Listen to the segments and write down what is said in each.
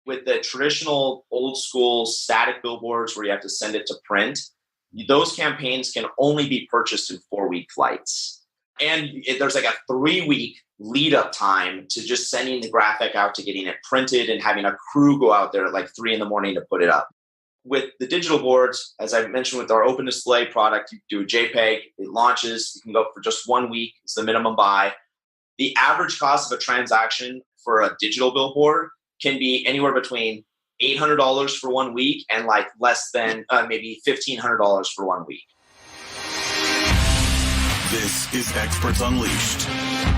With the traditional old school static billboards where you have to send it to print, those campaigns can only be purchased in 4-week flights. And there's like a 3-week lead up time to just sending the graphic out to getting it printed and having a crew go out there at like 3 a.m. to put it up. With the digital boards, as I mentioned with our open display product, you do a JPEG, it launches, you can go for just 1 week, it's the minimum buy. The average cost of a transaction for a digital billboard can be anywhere between $800 for 1 week and like less than maybe $1,500 for 1 week. This is Experts Unleashed,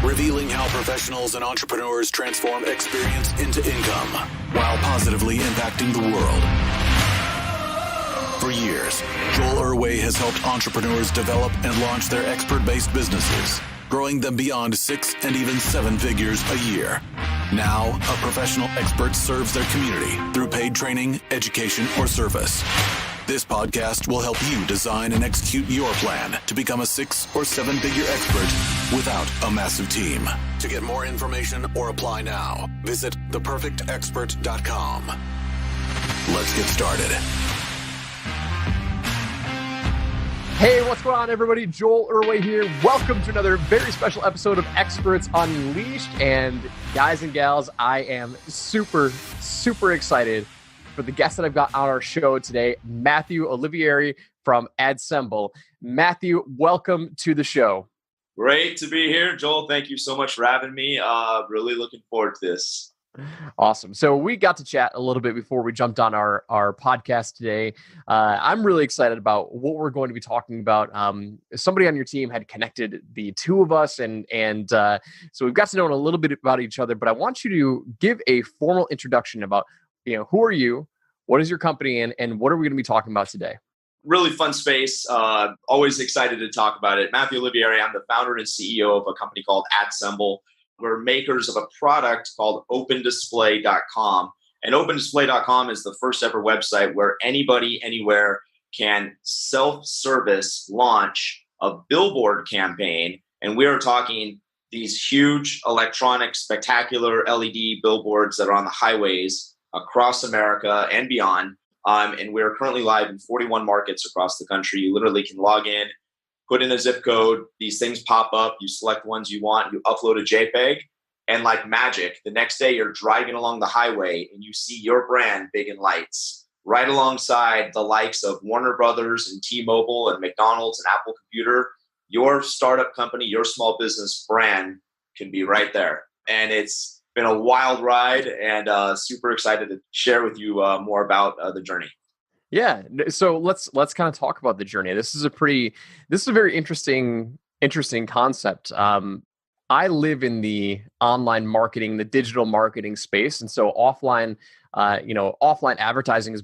revealing how professionals and entrepreneurs transform experience into income while positively impacting the world. For years, Joel Irway has helped entrepreneurs develop and launch their expert-based businesses, growing them beyond 6 and even 7 figures a year. Now, a professional expert serves their community through paid training, education, or service. This podcast will help you design and execute your plan to become a 6 or 7-figure expert without a massive team. To get more information or apply now, visit theperfectexpert.com. Let's get started. Hey, what's going on, everybody? Joel Irway here. Welcome to another very special episode of Experts Unleashed. And guys and gals, I am super excited for the guest that I've got on our show today, Matthew Olivieri from Adsemble. Matthew, welcome to the show. Great to be here, Joel. Thank you so much for having me. Really looking forward to this. Awesome. So we got to chat a little bit before we jumped on our podcast today. I'm really excited about what we're going to be talking about. Somebody on your team had connected the two of us, and so we've got to know a little bit about each other. But I want you to give a formal introduction about, who are you, what is your company, and what are we going to be talking about today? Really fun space. Always excited to talk about it. Matthew Olivieri, I'm the founder and CEO of a company called Adsemble. We're makers of a product called OpenDisplay.com. And OpenDisplay.com is the first ever website where anybody, anywhere can self-service launch a billboard campaign. And we are talking these huge electronic, spectacular LED billboards that are on the highways across America and beyond. And we're currently live in 41 markets across the country. You literally can log in, put in a zip code, these things pop up, you select ones you want, you upload a JPEG, and like magic, the next day you're driving along the highway and you see your brand big in lights, right alongside the likes of Warner Brothers and T-Mobile and McDonald's and Apple Computer. Your startup company, your small business brand can be right there. And it's been a wild ride, and super excited to share with you more about the journey. Yeah. So let's kind of talk about the journey. This is a very interesting concept. I live in the online marketing, the digital marketing space. And so offline advertising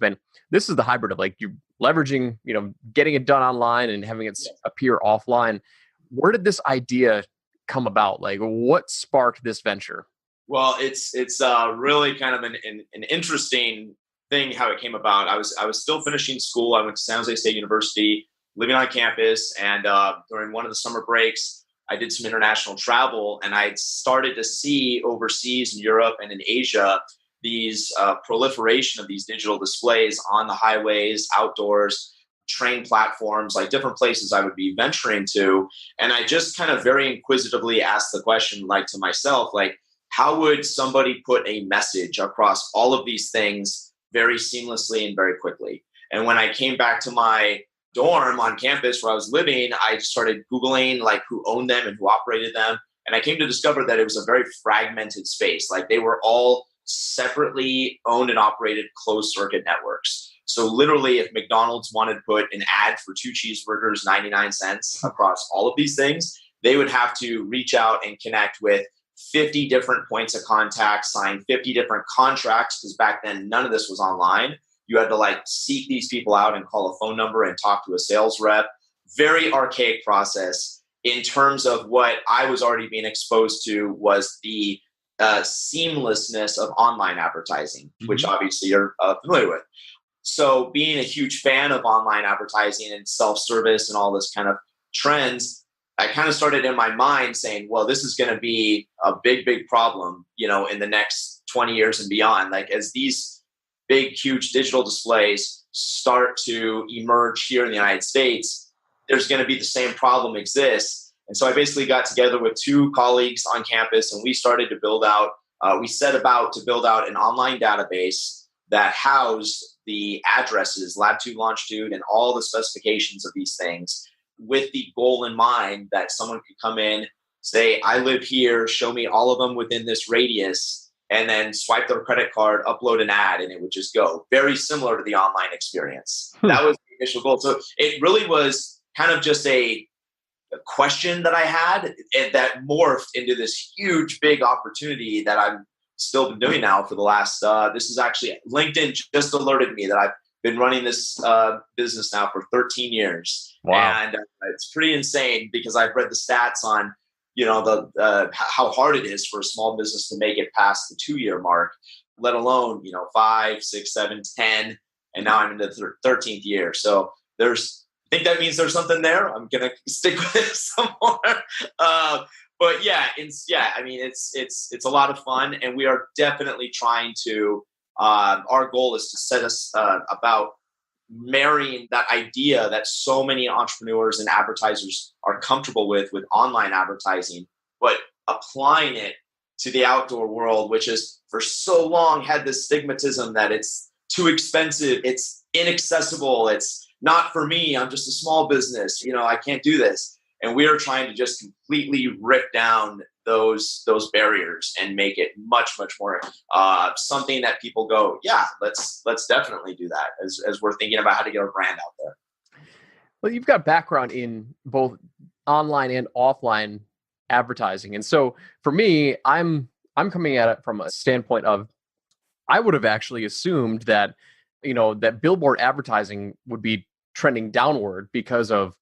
this is the hybrid of like you leveraging, getting it done online and having it appear offline. Where did this idea come about? Like, what sparked this venture? Well, it's really kind of an interesting thing how it came about. I was still finishing school. I went to San Jose State University, living on campus, and during one of the summer breaks, I did some international travel, and I started to see overseas in Europe and in Asia these proliferation of these digital displays on the highways, outdoors, train platforms, like different places I would be venturing to. And I just kind of very inquisitively asked the question, like to myself, like, how would somebody put a message across all of these things very seamlessly and very quickly? And when I came back to my dorm on campus where I was living, I started Googling like who owned them and who operated them. And I came to discover that it was a very fragmented space. Like they were all separately owned and operated closed circuit networks. So literally if McDonald's wanted to put an ad for 2 cheeseburgers, 99 cents across all of these things, they would have to reach out and connect with 50 different points of contact, sign 50 different contracts, because back then none of this was online. You had to like seek these people out and call a phone number and talk to a sales rep. Very archaic process. In terms of what I was already being exposed to was the seamlessness of online advertising, which obviously you're familiar with. So being a huge fan of online advertising and self-service and all this kind of trends, I kind of started in my mind saying, well, this is going to be a big problem, in the next 20 years and beyond. Like as these big, huge digital displays start to emerge here in the United States, there's going to be the same problem exists. And so I basically got together with two colleagues on campus and we started to build out, we set about to build out an online database that housed the addresses, latitude, longitude, and all the specifications of these things, with the goal in mind that someone could come in, say, I live here, show me all of them within this radius, and then swipe their credit card, upload an ad, and it would just go. Very similar to the online experience. That was the initial goal. So it really was kind of just a question that I had, and that morphed into this huge, big opportunity that I've still been doing now for the last, this is actually, LinkedIn just alerted me that I've been running this business now for 13 years. Wow. And it's pretty insane because I've read the stats on, the how hard it is for a small business to make it past the 2-year mark, let alone, 5, 6, 7, 10. And now I'm in the 13th year. So I think that means there's something there. I'm going to stick with it some more. But yeah, it's a lot of fun, and we are definitely trying to, our goal is to set us about marrying that idea that so many entrepreneurs and advertisers are comfortable with online advertising, but applying it to the outdoor world, which has for so long had this stigmatism that it's too expensive, it's inaccessible, it's not for me, I'm just a small business, I can't do this. And we are trying to just completely rip down those barriers and make it much, much more something that people go, yeah, let's definitely do that as we're thinking about how to get our brand out there. Well, you've got background in both online and offline advertising. And so for me, I'm coming at it from a standpoint of, I would have actually assumed that, that billboard advertising would be trending downward because of,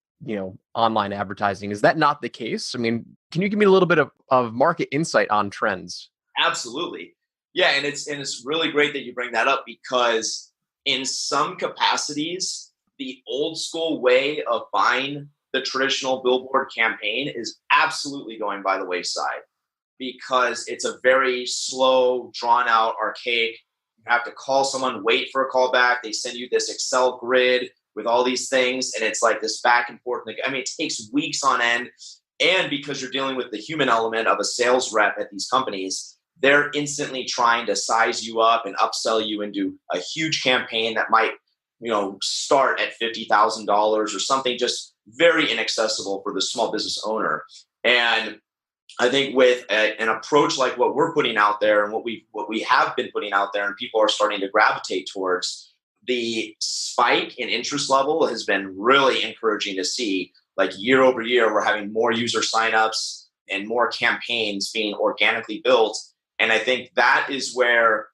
online advertising. Is that not the case? I mean, can you give me a little bit of market insight on trends? Absolutely. Yeah. And it's really great that you bring that up, because in some capacities, the old school way of buying the traditional billboard campaign is absolutely going by the wayside, because it's a very slow, drawn out, archaic. You have to call someone, wait for a call back. They send you this Excel grid with all these things, and it's like this back and forth. It takes weeks on end. And because you're dealing with the human element of a sales rep at these companies, they're instantly trying to size you up and upsell you into a huge campaign that might, start at $50,000 or something just very inaccessible for the small business owner. And I think with an approach like what we're putting out there and what we have been putting out there, and people are starting to gravitate towards, the spike in interest level has been really encouraging to see. Like year over year, we're having more user signups and more campaigns being organically built. And I think that is where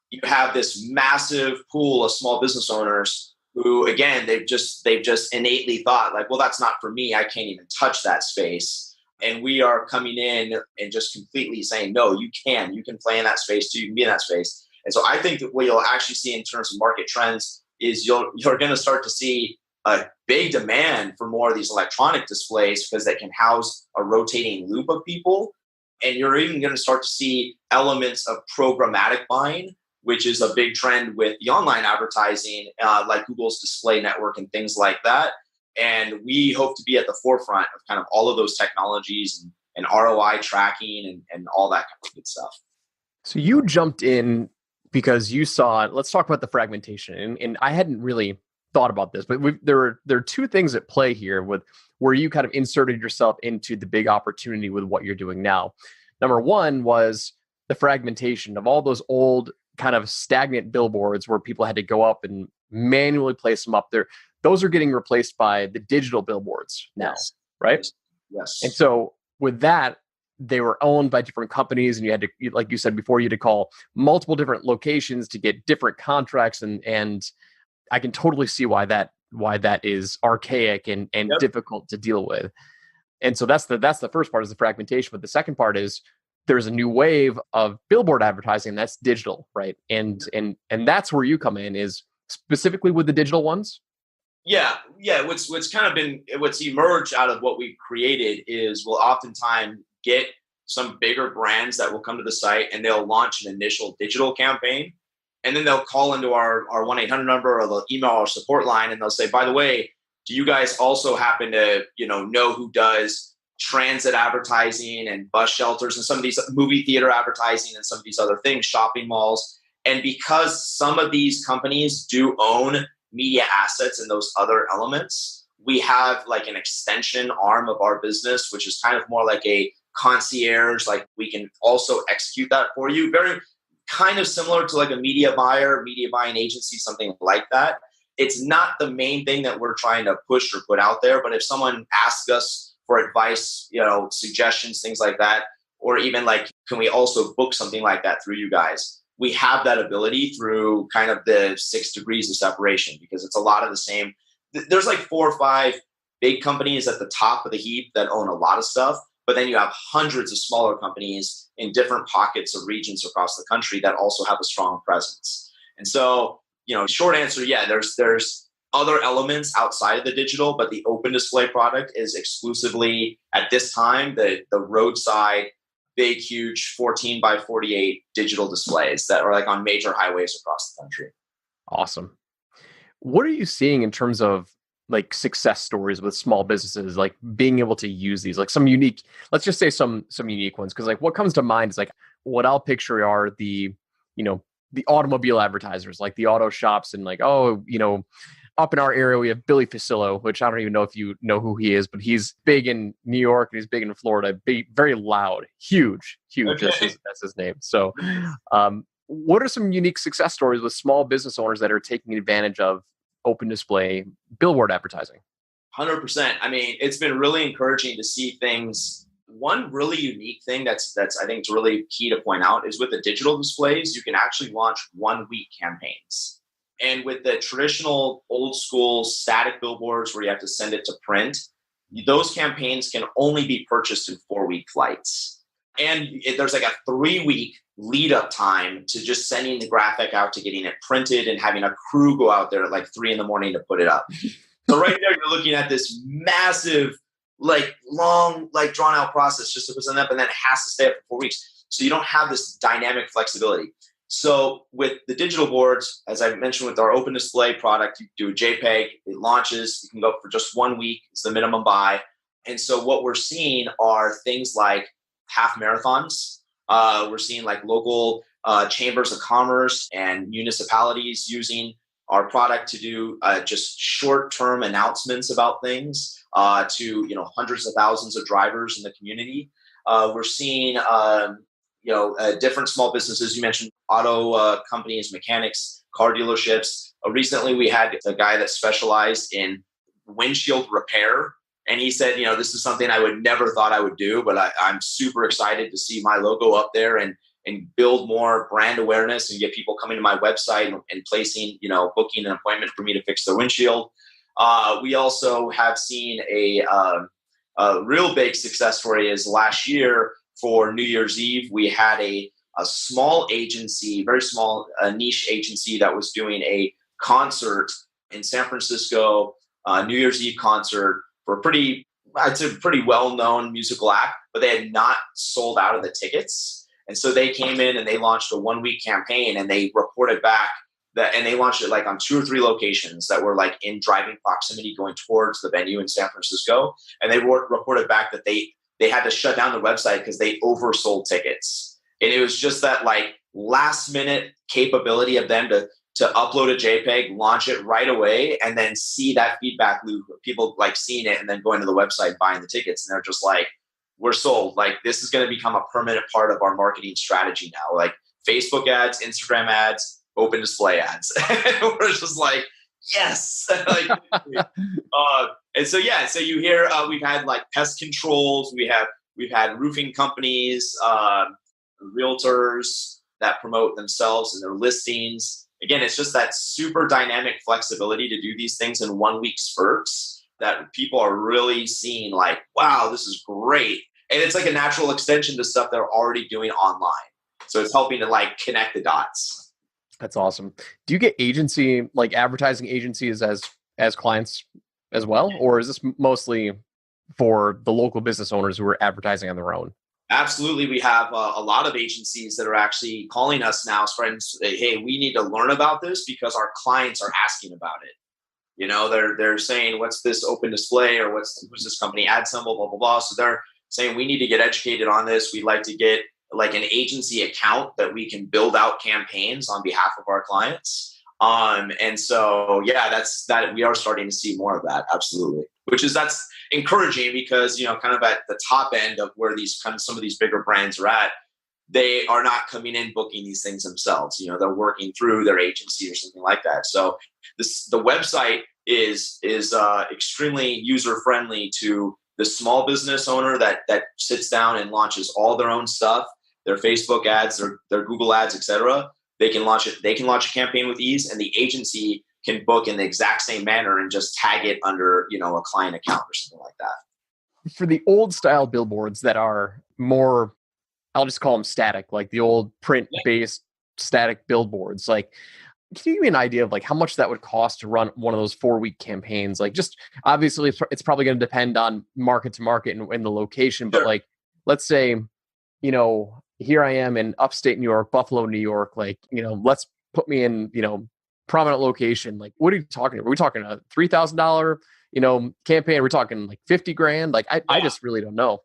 you have this massive pool of small business owners who, again, they've just innately thought like, well, that's not for me. I can't even touch that space. And we are coming in and just completely saying, no, you can play in that space too. You can be in that space. And so I think that what you'll actually see in terms of market trends is you're going to start to see a big demand for more of these electronic displays, because they can house a rotating loop of people. And you're even going to start to see elements of programmatic buying, which is a big trend with the online advertising, like Google's display network and things like that. And we hope to be at the forefront of kind of all of those technologies and ROI tracking and all that kind of good stuff. So you jumped in because you saw, let's talk about the fragmentation. And I hadn't really thought about this, but there are two things at play here with where you kind of inserted yourself into the big opportunity with what you're doing now. Number one was the fragmentation of all those old kind of stagnant billboards where people had to go up and manually place them up there. Those are getting replaced by the digital billboards now, yes. Right? Yes. And so with that, they were owned by different companies, and you had to, like you said before, you had to call multiple different locations to get different contracts, and I can totally see why that is archaic and Yep. difficult to deal with. And so that's the first part, is the fragmentation. But the second part is there's a new wave of billboard advertising that's digital, right? And that's where you come in, is specifically with the digital ones. Yeah. What's emerged out of what we've created is we'll oftentimes get some bigger brands that will come to the site and they'll launch an initial digital campaign. And then they'll call into our 1-800 number, or they'll email our support line, and they'll say, by the way, do you guys also happen to, know who does transit advertising and bus shelters and some of these movie theater advertising and some of these other things, shopping malls? And because some of these companies do own media assets and those other elements, we have like an extension arm of our business, which is kind of more like a concierge. Like we can also execute that for you. Very kind of similar to like a media buyer, media buying agency, something like that. It's not the main thing that we're trying to push or put out there. But if someone asks us for advice, suggestions, things like that, or even like, can we also book something like that through you guys? We have that ability through kind of the 6 degrees of separation, because it's a lot of the same. There's like 4 or 5 big companies at the top of the heap that own a lot of stuff. But then you have hundreds of smaller companies in different pockets of regions across the country that also have a strong presence. And so, short answer, yeah, there's other elements outside of the digital, but the open display product is exclusively at this time the roadside, big, huge 14 by 48 digital displays that are like on major highways across the country. Awesome. What are you seeing in terms of like success stories with small businesses, like being able to use these, like some unique, let's just say some unique ones? Because like what comes to mind is like what I'll picture are the automobile advertisers, like the auto shops, and like, up in our area, we have Billy Facillo, which I don't even know if you know who he is, but he's big in New York and he's big in Florida, big, very loud, huge. Okay. That's his name. So what are some unique success stories with small business owners that are taking advantage of open display billboard advertising? 100%. I mean, it's been really encouraging to see things. One really unique thing that's I think it's really key to point out is with the digital displays, you can actually launch 1-week campaigns. And with the traditional old school static billboards where you have to send it to print, those campaigns can only be purchased in 4-week flights. And there's like a 3-week lead up time to just sending the graphic out to getting it printed and having a crew go out there at like 3 a.m. to put it up. So right there, you're looking at this massive, like long, like drawn out process just to put something up, and then it has to stay up for 4 weeks. So you don't have this dynamic flexibility. So with the digital boards, as I mentioned with our open display product, you do a JPEG, it launches, you can go for just 1 week, it's the minimum buy. And so what we're seeing are things like half marathons. We're seeing like local chambers of commerce and municipalities using our product to do just short-term announcements about things to hundreds of thousands of drivers in the community. We're seeing different small businesses. You mentioned auto companies, mechanics, car dealerships. Recently, we had a guy that specialized in windshield repair. And he said, this is something I would never thought I would do, but I'm super excited to see my logo up there and build more brand awareness and get people coming to my website and placing, booking an appointment for me to fix their windshield. We also have seen a real big success story is last year for New Year's Eve, we had a small agency, very small niche agency that was doing a concert in San Francisco, New Year's Eve concert for pretty well-known musical act, but they had not sold out of the tickets. And so they came in and they launched a 1-week campaign, and they reported back and they launched it like on 2 or 3 locations that were like in driving proximity going towards the venue in San Francisco. And they reported back that they had to shut down the website because they oversold tickets. And it was just that like last minute capability of them to upload a JPEG, launch it right away, and then see that feedback loop of people like seeing it and then going to the website, buying the tickets. And they're just like, we're sold. Like this is going to become a permanent part of our marketing strategy now. Like Facebook ads, Instagram ads, open display ads. We're just like, yes. And so, yeah, so you hear we've had like pest controls. We've had roofing companies, realtors that promote themselves and their listings. Again, it's just that super dynamic flexibility to do these things in 1-week spurts that people are really seeing like, wow, this is great. And it's like a natural extension to stuff they're already doing online. So it's helping to like connect the dots. That's awesome. Do you get advertising agencies as clients as well? Or is this mostly for the local business owners who are advertising on their own? Absolutely. We have a lot of agencies that are actually calling us now as friends. Hey, we need to learn about this because our clients are asking about it. They're saying, what's this open display, or who's this company ad symbol, blah, blah, blah. So they're saying we need to get educated on this. We'd like to get like an agency account that we can build out campaigns on behalf of our clients. And so, yeah, that we are starting to see more of that. Absolutely. That's encouraging because, kind of at the top end of where some of these bigger brands are at, they are not coming in booking these things themselves. They're working through their agency or something like that. So the website is extremely user friendly to the small business owner that sits down and launches all their own stuff, their Facebook ads, their Google ads, etc. They can launch it. They can launch a campaign with ease, and the agency can book in the exact same manner and just tag it under, a client account or something like that. For the old style billboards that are more, I'll just call them static, like the old print-based static billboards, like, can you give me an idea of like how much that would cost to run one of those 4-week campaigns? Like, just obviously it's probably going to depend on market to market and the location, but like, let's say, here I am in upstate New York, Buffalo, New York, like, let's put me in, prominent location. Like, what are you talking about? Are we talking a $3,000, campaign? Are we talking like 50 grand? Like, I just really don't know.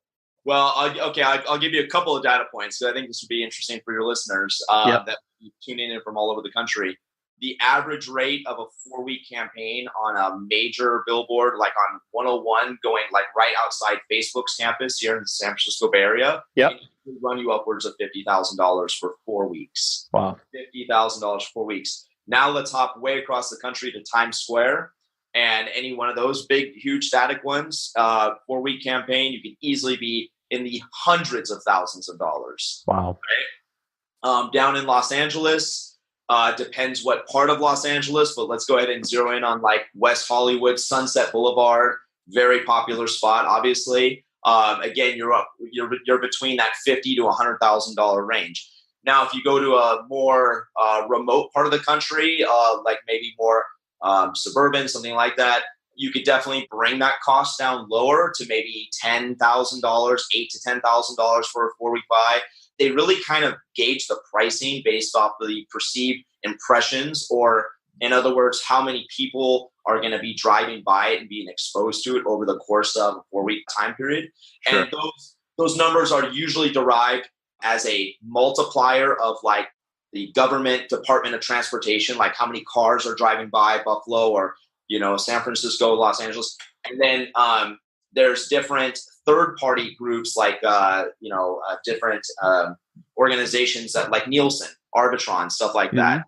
Well, I'll give you a couple of data points. So I think this would be interesting for your listeners that tuning in from all over the country. The average rate of a 4-week campaign on a major billboard, like on 101, going like right outside Facebook's campus here in the San Francisco Bay Area, it can run you upwards of $50,000 for 4 weeks. Wow. $50,000 for 4 weeks. Now let's hop way across the country to Times Square. And any one of those big, huge static ones, 4-week campaign, you can easily be in the hundreds of thousands of dollars. Wow. Right? Down in Los Angeles, depends what part of Los Angeles, but let's go ahead and zero in on like West Hollywood, Sunset Boulevard, very popular spot, obviously. Again, you're between that $50,000 to $100,000 range. Now, if you go to a more remote part of the country, like maybe more suburban, something like that, you could definitely bring that cost down lower to maybe $10,000, $8,000 to $10,000 for a 4-week buy. They really kind of gauge the pricing based off of the perceived impressions, or in other words, how many people are going to be driving by it and being exposed to it over the course of a 4-week time period. Sure. And those numbers are usually derived as a multiplier of like the government Department of Transportation, like how many cars are driving by Buffalo or, San Francisco, Los Angeles. And then there's different third-party groups like, different organizations that like Nielsen, Arbitron, stuff like that.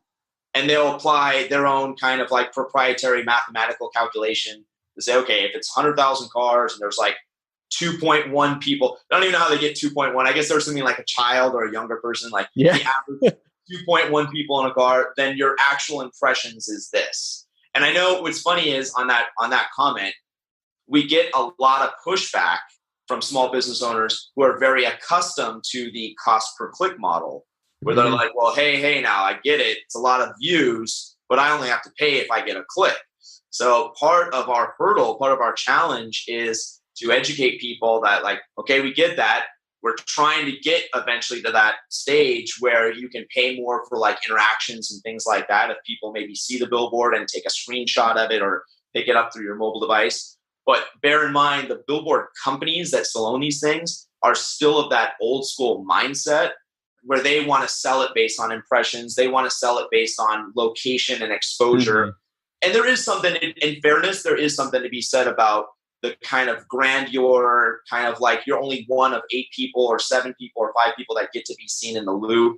And they'll apply their own kind of like proprietary mathematical calculation to say, okay, if it's 100,000 cars and there's like 2.1 people, I don't even know how they get 2.1. I guess there's something like a child or a younger person, like the average 2.1 people in a car, then your actual impressions is this. And I know what's funny is on that comment, we get a lot of pushback from small business owners who are very accustomed to the cost per click model, where they're like, well, hey, now I get it. It's a lot of views, but I only have to pay if I get a click. So part of our hurdle, part of our challenge is to educate people that like, okay, we get that. We're trying to get eventually to that stage where you can pay more for like interactions and things like that. If people maybe see the billboard and take a screenshot of it or pick it up through your mobile device. But bear in mind, the billboard companies that still own these things are still of that old school mindset where they want to sell it based on impressions. They want to sell it based on location and exposure. And there is something, in fairness, there is something to be said about the kind of grandeur, kind of like you're only one of 8 people or 7 people or 5 people that get to be seen in the loop.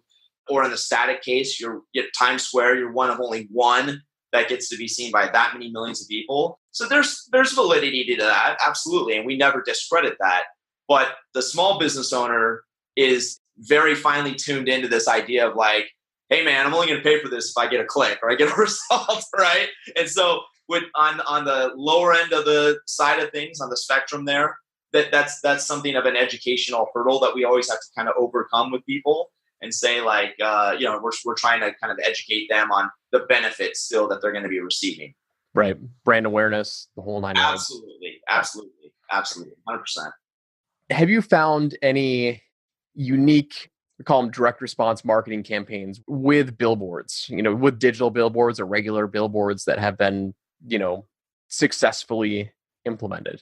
Or in the static case, you're at Times Square, you're one of only one that gets to be seen by that many millions of people. So there's validity to that, absolutely. And we never discredit that. But the small business owner is very finely tuned into this idea of like, hey man, I'm only going to pay for this if I get a click or I get a result, right? And so on the lower end of the side of things, on the spectrum there, that's something of an educational hurdle that we always have to kind of overcome with people and say like, we're trying to kind of educate them on the benefits still that they're going to be receiving. Right. Brand awareness, the whole 9 yards. Absolutely. 100%. Have you found any unique, we call them direct response marketing campaigns with billboards, with digital billboards or regular billboards that have been, successfully implemented?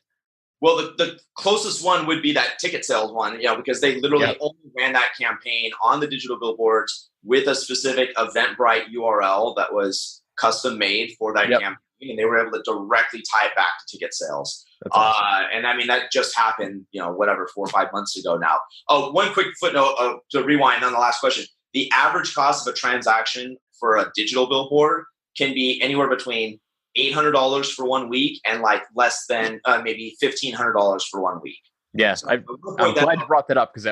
Well, the closest one would be that ticket sales one, because they literally only ran that campaign on the digital billboards with a specific Eventbrite URL that was custom made for that campaign, and they were able to directly tie it back to ticket sales. That's awesome. And I mean, that just happened, 4 or 5 months ago now. Oh, one quick footnote to rewind on the last question. The average cost of a transaction for a digital billboard can be anywhere between $800 for 1 week and like less than maybe $1,500 for 1 week. Yes, I'm glad you brought that up, because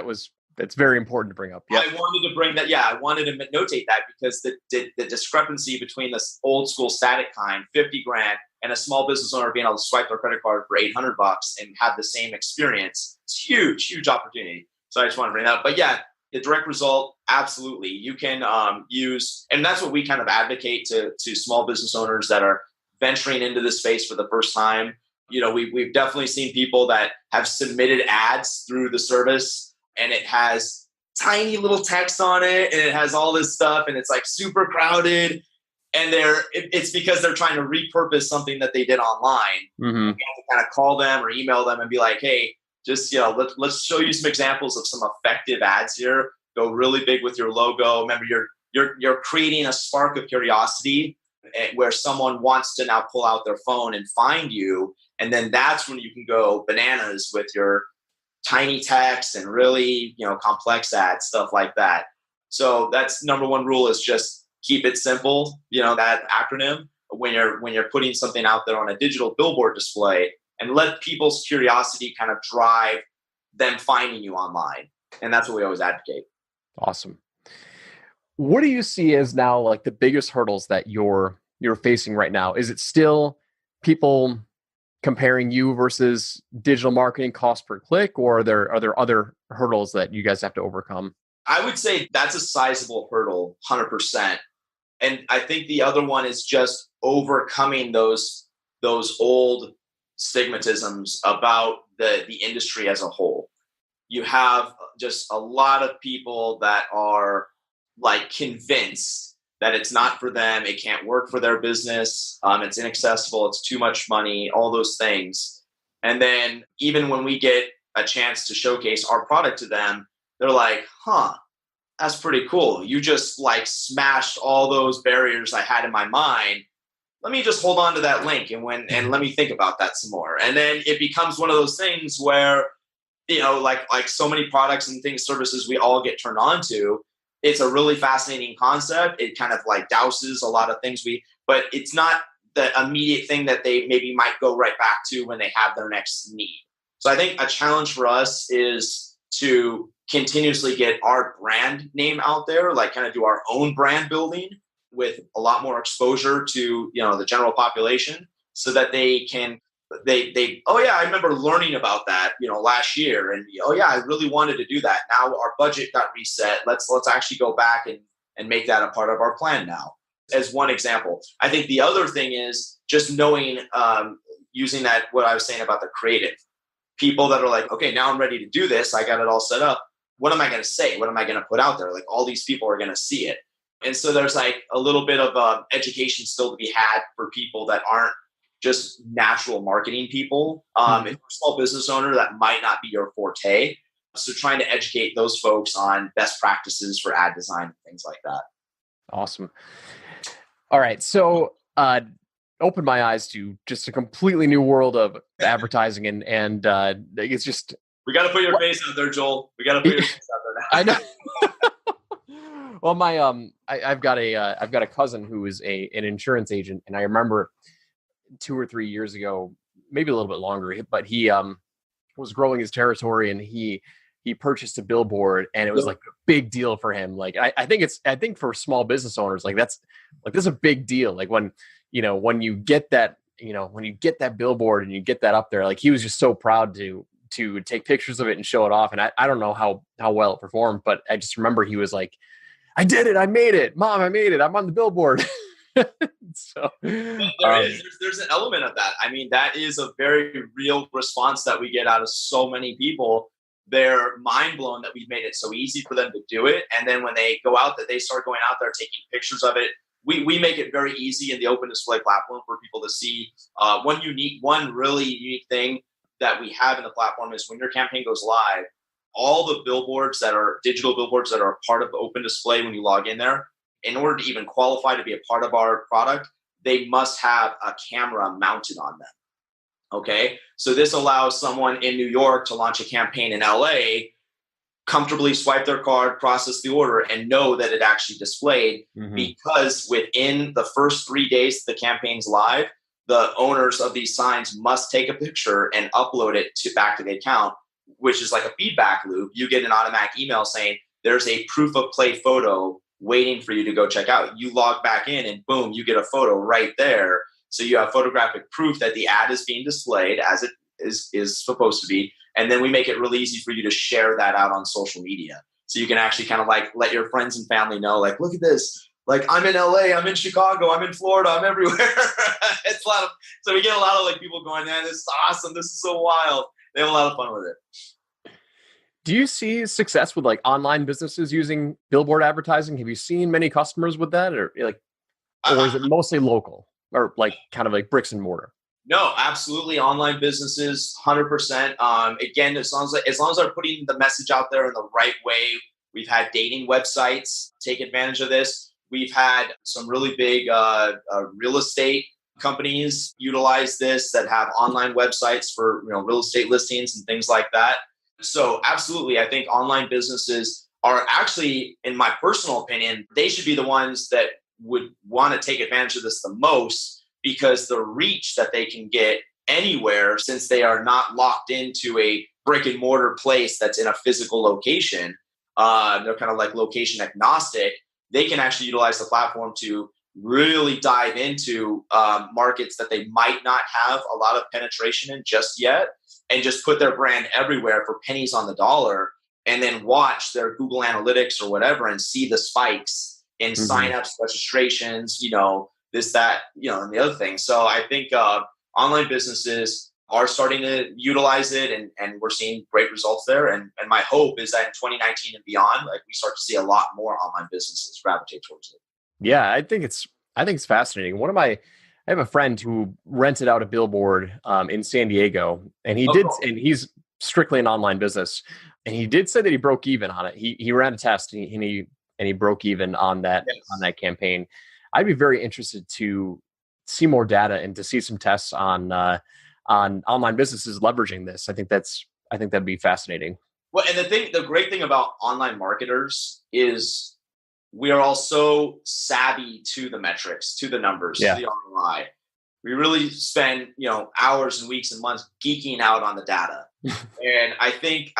that's very important to bring up. Yep. I wanted to bring that. Yeah, I wanted to notate that, because the discrepancy between this old school static kind, 50 grand, and a small business owner being able to swipe their credit card for $800 and have the same experience, it's huge, huge opportunity. So I just want to bring that up. But yeah, the direct result, absolutely. You can use, and that's what we kind of advocate to small business owners that are venturing into this space for the first time. We've definitely seen people that have submitted ads through the service, and it has tiny little text on it, and it has all this stuff, and it's like super crowded. And it's because they're trying to repurpose something that they did online. Mm-hmm. You have to kind of call them or email them and be like, hey, just, let's show you some examples of some effective ads here. Go really big with your logo. Remember, you're creating a spark of curiosity where someone wants to now pull out their phone and find you. And then that's when you can go bananas with your tiny text and really, complex ads, stuff like that. So that's number one rule, is just keep it simple. That acronym when you're putting something out there on a digital billboard display, and let people's curiosity kind of drive them finding you online. And that's what we always advocate. Awesome. What do you see as now like the biggest hurdles that you're facing right now? Is it still people comparing you versus digital marketing cost per click, or are there other hurdles that you guys have to overcome? I would say that's a sizable hurdle, 100%. And I think the other one is just overcoming those old stigmatisms about the industry as a whole. You have just a lot of people that are like convinced that it's not for them, it can't work for their business, it's inaccessible, it's too much money, all those things. And then even when we get a chance to showcase our product to them, they're like, that's pretty cool. You just like smashed all those barriers I had in my mind. Let me just hold on to that link and let me think about that some more. And then it becomes one of those things where, like so many products and things, services we all get turned on to. It's a really fascinating concept. It kind of like douses a lot of things but it's not the immediate thing that they maybe might go right back to when they have their next need. So I think a challenge for us is to continuously get our brand name out there, like kind of do our own brand building with a lot more exposure to, the general population, so that they oh yeah, I remember learning about that, last year, and oh yeah, I really wanted to do that. Now our budget got reset. Let's actually go back and make that a part of our plan now, as one example. I think the other thing is just knowing, using that, what I was saying about the creative people that are like, okay, now I'm ready to do this. I got it all set up. What am I going to say? What am I going to put out there? Like, all these people are going to see it. And so there's like a little bit of education still to be had for people that aren't just natural marketing people. If you're a small business owner, that might not be your forte. So trying to educate those folks on best practices for ad design and things like that. Awesome. All right. So opened my eyes to just a completely new world of advertising, and it's just, we got to put your face out there, Joel. We got to put your face out there now. I know. Well, I've got a cousin who is an insurance agent, and I remember 2 or 3 years ago, maybe a little bit longer, but he was growing his territory, and he purchased a billboard, and it was like a big deal for him. Like I think for small business owners, like that's a big deal. Like when you get that, when you get that billboard and you get that up there, like he was just so proud to take pictures of it and show it off. And I don't know how well it performed, but I just remember he was like, I did it. I made it. Mom, I made it. I'm on the billboard. So there's an element of that. I mean, that is a very real response that we get out of so many people. they're mind blown that we've made it so easy for them to do it. And then when they go out, that they start going out there taking pictures of it. We make it very easy in the open display platform for people to see. One really unique thing that we have in the platform is when your campaign goes live, all the billboards that are digital billboards that are a part of the open display when you log in there, in order to even qualify to be a part of our product, they must have a camera mounted on them. Okay. So this allows someone in New York to launch a campaign in LA, comfortably swipe their card, process the order, and know that it actually displayed, because within the first 3 days the campaign's live, the owners of these signs must take a picture and upload it back to the account, which is like a feedback loop. You get an automatic email saying there's a proof of play photo waiting for you to go check out. You log back in and boom, you get a photo right there. So you have photographic proof that the ad is being displayed as it is supposed to be. And then we make it really easy for you to share that out on social media. So you can actually kind of like let your friends and family know, like, look at this. Like, I'm in LA, I'm in Chicago, I'm in Florida, I'm everywhere. It's a lot of, so we get a lot of like people going, man, this is awesome. This is so wild. They have a lot of fun with it. Do you see success with like online businesses using billboard advertising? Have you seen many customers with that, or is it mostly local, or like kind of like bricks and mortar? No, absolutely. Online businesses, 100%. Again, as long as they're putting the message out there in the right way. We've had dating websites take advantage of this. We've had some really big real estate companies utilize this that have online websites for real estate listings and things like that. So absolutely, I think online businesses are actually, in my personal opinion, they should be the ones that would want to take advantage of this the most, because the reach that they can get anywhere, since they are not locked into a brick and mortar place that's in a physical location, they're kind of like location agnostic. They can actually utilize the platform to really dive into markets that they might not have a lot of penetration in just yet, and just put their brand everywhere for pennies on the dollar, and then watch their Google Analytics or whatever and see the spikes in signups, registrations, this, that, and the other thing. So I think online businesses are starting to utilize it, and we're seeing great results there. And my hope is that in 2019 and beyond, like, we start to see a lot more online businesses gravitate towards it. Yeah, I think it's fascinating. I have a friend who rented out a billboard in San Diego, and and he's strictly an online business. And he did say that he broke even on it. He ran a test and he broke even on that on that campaign. I'd be very interested to see more data and to see some tests on online businesses leveraging this. I think that'd be fascinating. Well, and the great thing about online marketers is we are all so savvy to the metrics, to the numbers, to the ROI. We really spend, hours and weeks and months geeking out on the data. And I think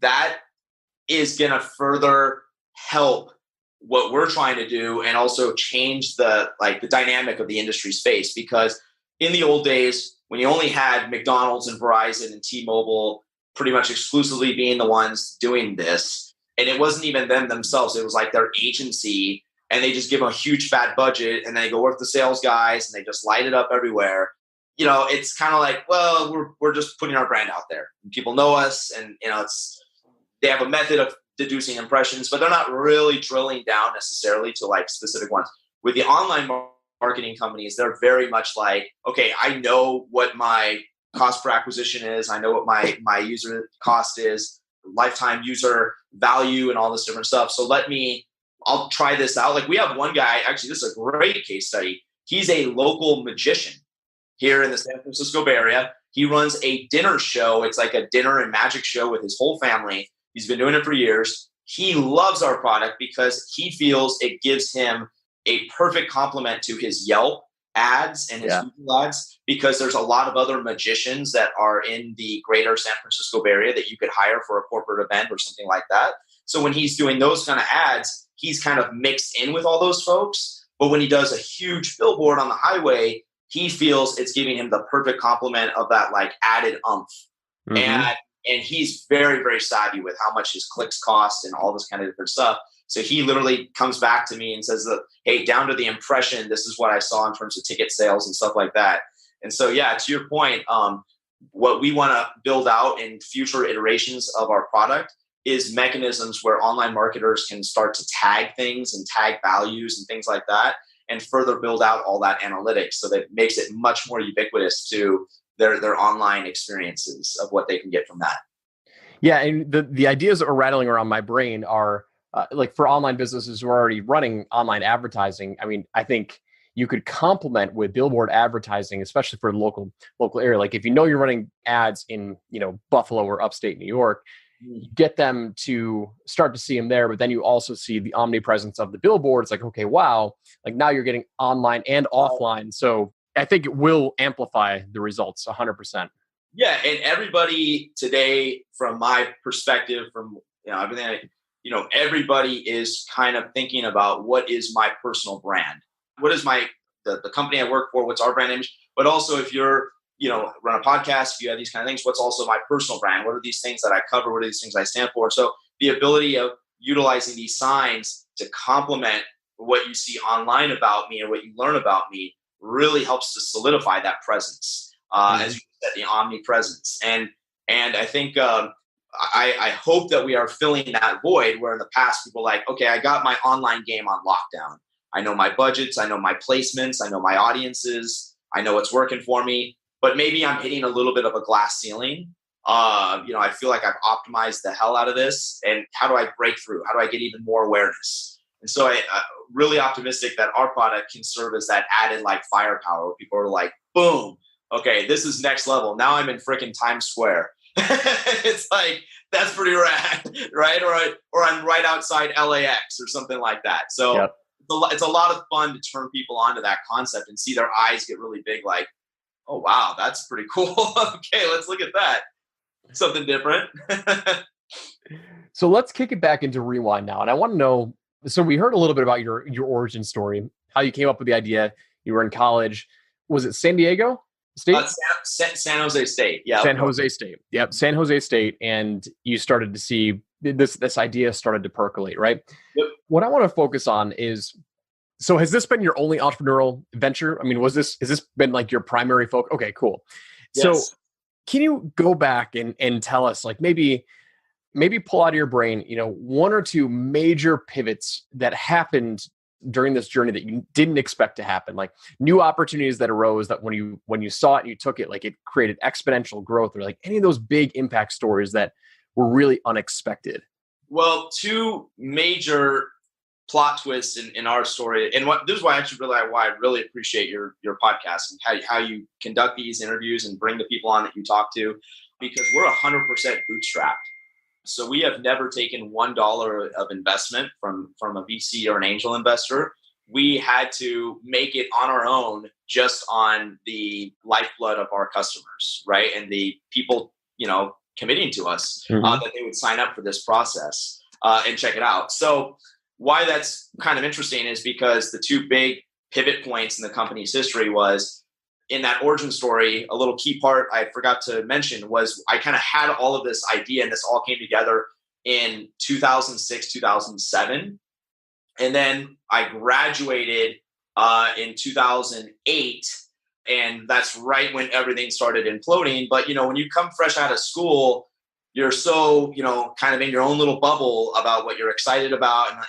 that is going to further help what we're trying to do, and also change the dynamic of the industry space. Because in the old days, when you only had McDonald's and Verizon and T-Mobile pretty much exclusively being the ones doing this, and it wasn't even them themselves, it was like their agency, and they just give them a huge fat budget, and then they go work the sales guys, and they just light it up everywhere. It's kind of like, well, we're just putting our brand out there, and people know us, and they have a method of deducing impressions, but they're not really drilling down necessarily to like specific ones. With the online marketing companies, they're very much like, okay, I know what my cost per acquisition is. I know what my user cost is, lifetime user value, and all this different stuff. So I'll try this out. Like, we have one guy, actually, this is a great case study. He's a local magician here in the San Francisco Bay Area. He runs a dinner show. It's like a dinner and magic show with his whole family. He's been doing it for years. He loves our product because he feels it gives him a perfect complement to his Yelp ads and his Google ads, because there's a lot of other magicians that are in the greater San Francisco Bay Area that you could hire for a corporate event or something like that. So when he's doing those kind of ads, he's kind of mixed in with all those folks. But when he does a huge billboard on the highway, he feels it's giving him the perfect complement of that like added oomph. And he's very, very savvy with how much his clicks cost and all this kind of different stuff. So he literally comes back to me and says that, hey, down to the impression, this is what I saw in terms of ticket sales and stuff like that. And so, yeah, to your point, what we want to build out in future iterations of our product is mechanisms where online marketers can start to tag things and tag values and things like that, and further build out all that analytics so that it makes it much more ubiquitous to their online experiences of what they can get from that. Yeah, and the ideas that are rattling around my brain are like for online businesses who are already running online advertising. I mean, I think you could complement with billboard advertising, especially for the local area. Like if you know you're running ads in, Buffalo or upstate New York, you get them to start to see them there, but then you also see the omnipresence of the billboard. It's like, okay, wow, like now you're getting online and offline. So I think it will amplify the results 100%. Yeah, and everybody today, from my perspective, from everything, everybody is kind of thinking about what is my personal brand, what is the company I work for, what's our brand image, but also if you're run a podcast, if you have these kind of things, what's also my personal brand? What are these things that I cover? What are these things I stand for? So the ability of utilizing these signs to complement what you see online about me or what you learn about me really helps to solidify that presence, as you said, the omnipresence. And I think I hope that we are filling that void where in the past people were like, okay, I got my online game on lockdown. I know my budgets, I know my placements, I know my audiences, I know what's working for me. But maybe I'm hitting a little bit of a glass ceiling. I feel like I've optimized the hell out of this. And how do I break through? How do I get even more awareness? And so I'm really optimistic that our product can serve as that added like firepower where people are like, boom, okay, this is next level. Now I'm in freaking Times Square. It's like, that's pretty rad, right? Or I'm right outside LAX or something like that. So yep. It's a lot of fun to turn people onto that concept and see their eyes get really big like, oh, wow, that's pretty cool. Okay, let's look at that. Something different. So let's kick it back into Rewind now. And I want to know, so we heard a little bit about your origin story, how you came up with the idea. You were in college. Was it San Diego State? San Jose State, yeah. San Jose State. Yep, San Jose State. And you started to see this idea started to percolate, right? Yep. What I want to focus on is, so has this been your only entrepreneurial venture? I mean, has this been like your primary focus? Okay, cool. Yes. So can you go back and tell us, like maybe pull out of your brain, one or two major pivots that happened during this journey that you didn't expect to happen, like new opportunities that arose that when you saw it and you took it, like it created exponential growth, or like any of those big impact stories that were really unexpected? Well, two major plot twists in our story, and this is why I really appreciate your podcast and how you conduct these interviews and bring the people on that you talk to, because we're 100% bootstrapped. So we have never taken $1 of investment from a VC or an angel investor. We had to make it on our own, just on the lifeblood of our customers, right? And the people, committing to us that they would sign up for this process and check it out. So why that's kind of interesting is because the two big pivot points in the company's history was, in that origin story, a little key part I forgot to mention was I kind of had all of this idea, and this all came together in 2006, 2007. And then I graduated in 2008. And that's right when everything started imploding. But, when you come fresh out of school, you're so, kind of in your own little bubble about what you're excited about. And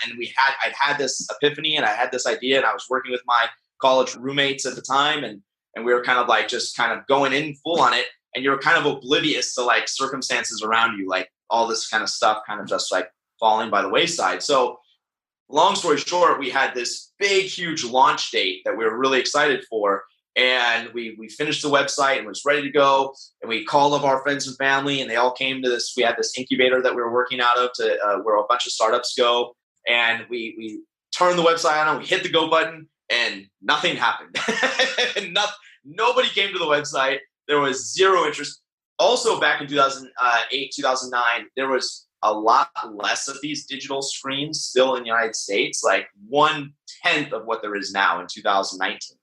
I'd had this epiphany, and I had this idea, and I was working with my college roommates at the time. And we were kind of like, just kind of going in full on it. And you're kind of oblivious to like circumstances around you, like all this kind of stuff kind of just like falling by the wayside. So long story short, we had this big, huge launch date that we were really excited for. And we finished the website and was ready to go. And we called up our friends and family, and they all came to this. We had this incubator that we were working out of where a bunch of startups go. And we turned the website on, we hit the go button, and nothing happened. Nobody came to the website. There was zero interest. Also, back in 2008, 2009, there was a lot less of these digital screens still in the United States, like 1/10 of what there is now in 2019.